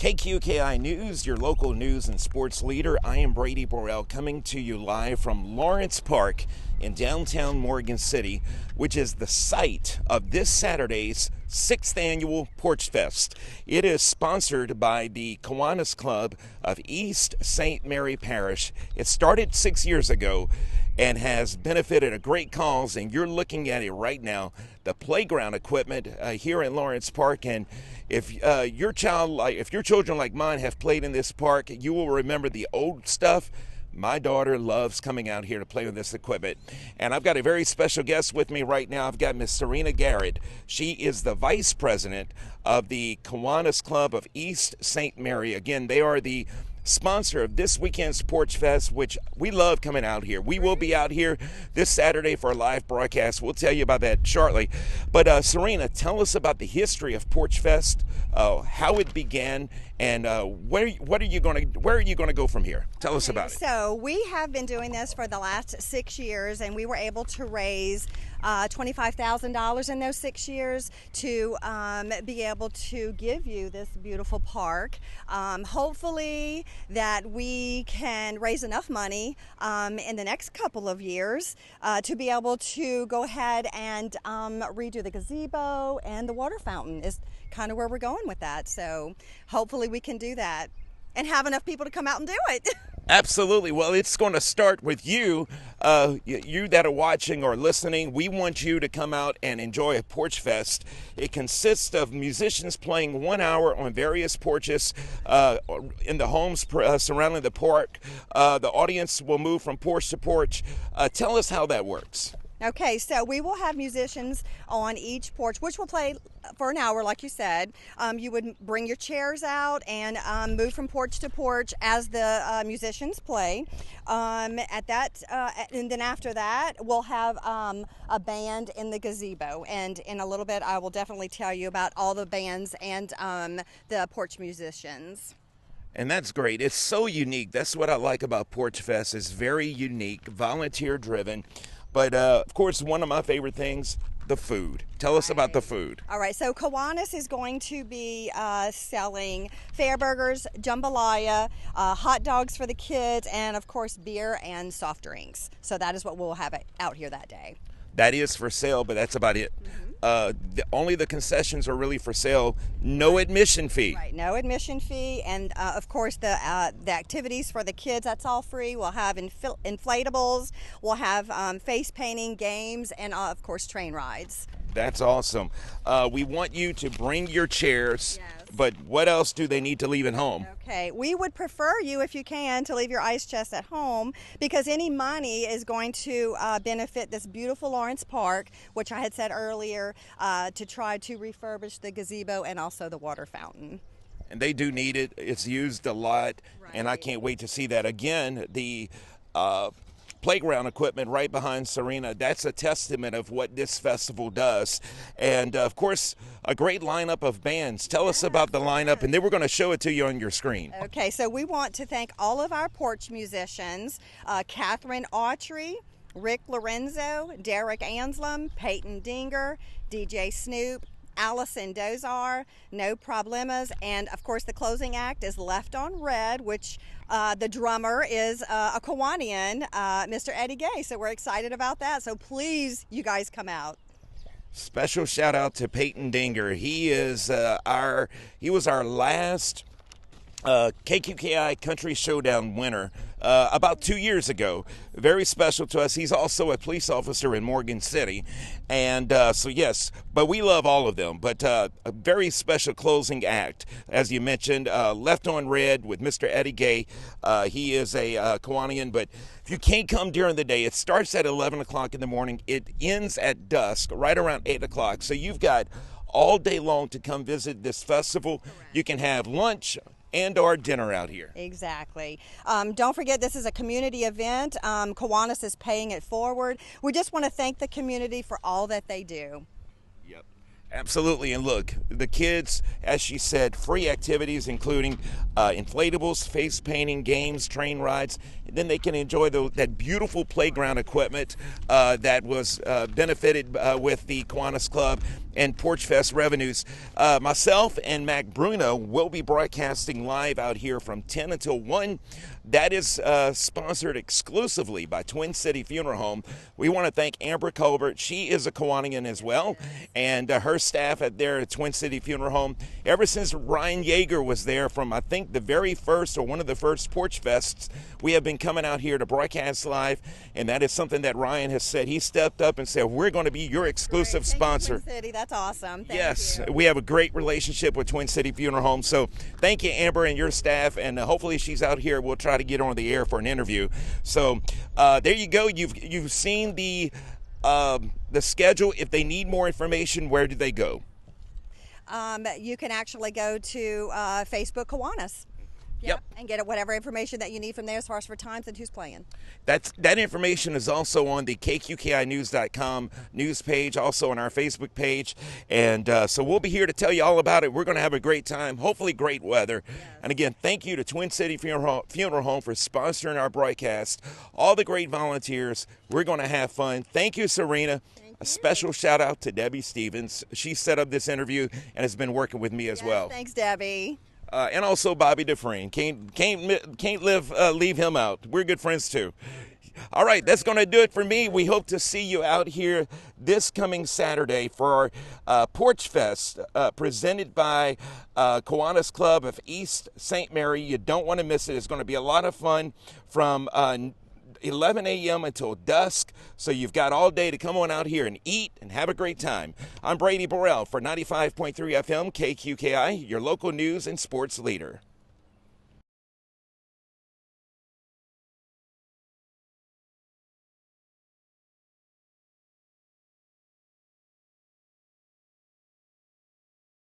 KQKI News, your local news and sports leader. I am Brady Borrell, coming to you live from Lawrence Park in downtown Morgan City, which is the site of this Saturday's 6th annual PorchFest. It is sponsored by the Kiwanis Club of East St. Mary Parish. It started 6 years ago and has benefited a great cause, and you're looking at it right now, the playground equipment here in Lawrence Park. And if your children like mine have played in this park, you will remember the old stuff. My daughter loves coming out here to play with this equipment. And I've got a very special guest with me right now. I've got Miss Serena Garrett. She is the vice president of the Kiwanis Club of East St. Mary. Again, they are the sponsor of this weekend's PorchFest, which we love coming out here. We will be out here this Saturday for a live broadcast. We'll tell you about that shortly. But Serena, tell us about the history of PorchFest, how it began, and where are you going to go from here? Tell us about it. So we have been doing this for the last 6 years, and we were able to raise $25,000 in those 6 years to be able to give you this beautiful park. Hopefully that we can raise enough money in the next couple of years to be able to go ahead and redo the gazebo, and the water fountain is kind of where we're going with that. So hopefully we can do that and have enough people to come out and do it. Absolutely. Well, it's going to start with you. You that are watching or listening, we want you to come out and enjoy a PorchFest. It consists of musicians playing 1 hour on various porches in the homes surrounding the park. The audience will move from porch to porch. Tell us how that works. Okay, so we will have musicians on each porch, which will play for an hour, like you said. You would bring your chairs out and move from porch to porch as the musicians play. And then after that, we'll have a band in the gazebo. And in a little bit, I will definitely tell you about all the bands and the porch musicians. And that's great. It's so unique. That's what I like about PorchFest. It's very unique, volunteer-driven. But, of course, one of my favorite things, the food. Tell us about the food. All right, so Kiwanis is going to be selling fair burgers, jambalaya, hot dogs for the kids, and, of course, beer and soft drinks. So that is what we'll have out here that day. That is for sale, but that's about it. Mm-hmm. Only the concessions are really for sale. No admission fee. Right, no admission fee, and of course the activities for the kids, that's all free. We'll have inflatables, we'll have face painting games, and of course train rides. That's awesome. We want you to bring your chairs. Yes. But what else do they need to leave at home? Okay, we would prefer you, if you can, to leave your ice chest at home, because any money is going to benefit this beautiful Lawrence Park, which I had said earlier, to try to refurbish the gazebo and also the water fountain. And they do need it. It's used a lot, Right. And I can't wait to see that. Again, the playground equipment right behind Serena, that's a testament of what this festival does. And of course, a great lineup of bands. Tell us about the lineup, and then we're going to show it to you on your screen. Okay, so we want to thank all of our porch musicians, Catherine Autry, Rick Lorenzo, Derek Anslem, Peyton Dinger, DJ Snoop, Allison Dozar, No Problemas, and of course the closing act is Left on Red, which the drummer is a Kiwanian, Mr. Eddie Gay, so we're excited about that. So please, you guys come out. Special shout out to Peyton Dinger. He was our last KQKI Country Showdown winner about 2 years ago. Very special to us. He's also a police officer in Morgan City. And so, yes, but we love all of them. But a very special closing act, as you mentioned, Left on Red with Mr. Eddie Gay. He is a Kiwanian, but if you can't come during the day, it starts at 11 o'clock in the morning. It ends at dusk, right around 8 o'clock. So you've got all day long to come visit this festival. Correct. You can have lunch and or dinner out here. Exactly. Don't forget, this is a community event. Kiwanis is paying it forward. We just want to thank the community for all that they do. Yep, absolutely. And look, the kids, as she said, free activities including inflatables, face painting, games, train rides. And then they can enjoy that beautiful playground equipment that was benefited with the Kiwanis Club. and PorchFest revenues. Myself and Mac Bruno will be broadcasting live out here from 10 until 1. That is sponsored exclusively by Twin City Funeral Home. We want to thank Amber Colbert. She is a Kiwanian as well, and her staff at Twin City Funeral Home. Ever since Ryan Yeager was there from, I think, the very first or one of the first PorchFests, we have been coming out here to broadcast live, and that is something that Ryan has said. He stepped up and said, we're going to be your exclusive sponsor. Twin City, that's awesome. Yes, Thank you. we have a great relationship with Twin City Funeral Home. So thank you, Amber, and your staff, and hopefully she's out here. We'll try to get her on the air for an interview. So there you go. You've seen the schedule. If they need more information, where do they go? You can actually go to Facebook Kiwanis. Yep. And get whatever information that you need from there as far as for times and who's playing. That information is also on the KQKInews.com news page, also on our Facebook page. And so we'll be here to tell you all about it. We're going to have a great time, hopefully great weather. Yes. And again, thank you to Twin City Funeral Home for sponsoring our broadcast. All the great volunteers. We're going to have fun. Thank you, Serena. A special shout out to Debbie Stevens. She set up this interview and has been working with me as well. Thanks, Debbie. And also Bobby Dufresne. Can't leave him out. We're good friends too. All right, that's going to do it for me. We hope to see you out here this coming Saturday for our PorchFest presented by Kiwanis Club of East St. Mary. You don't want to miss it. It's going to be a lot of fun from 11 a.m. until dusk, so you've got all day to come on out here and eat and have a great time. I'm Brady Burrell for 95.3 FM KQKI, your local news and sports leader.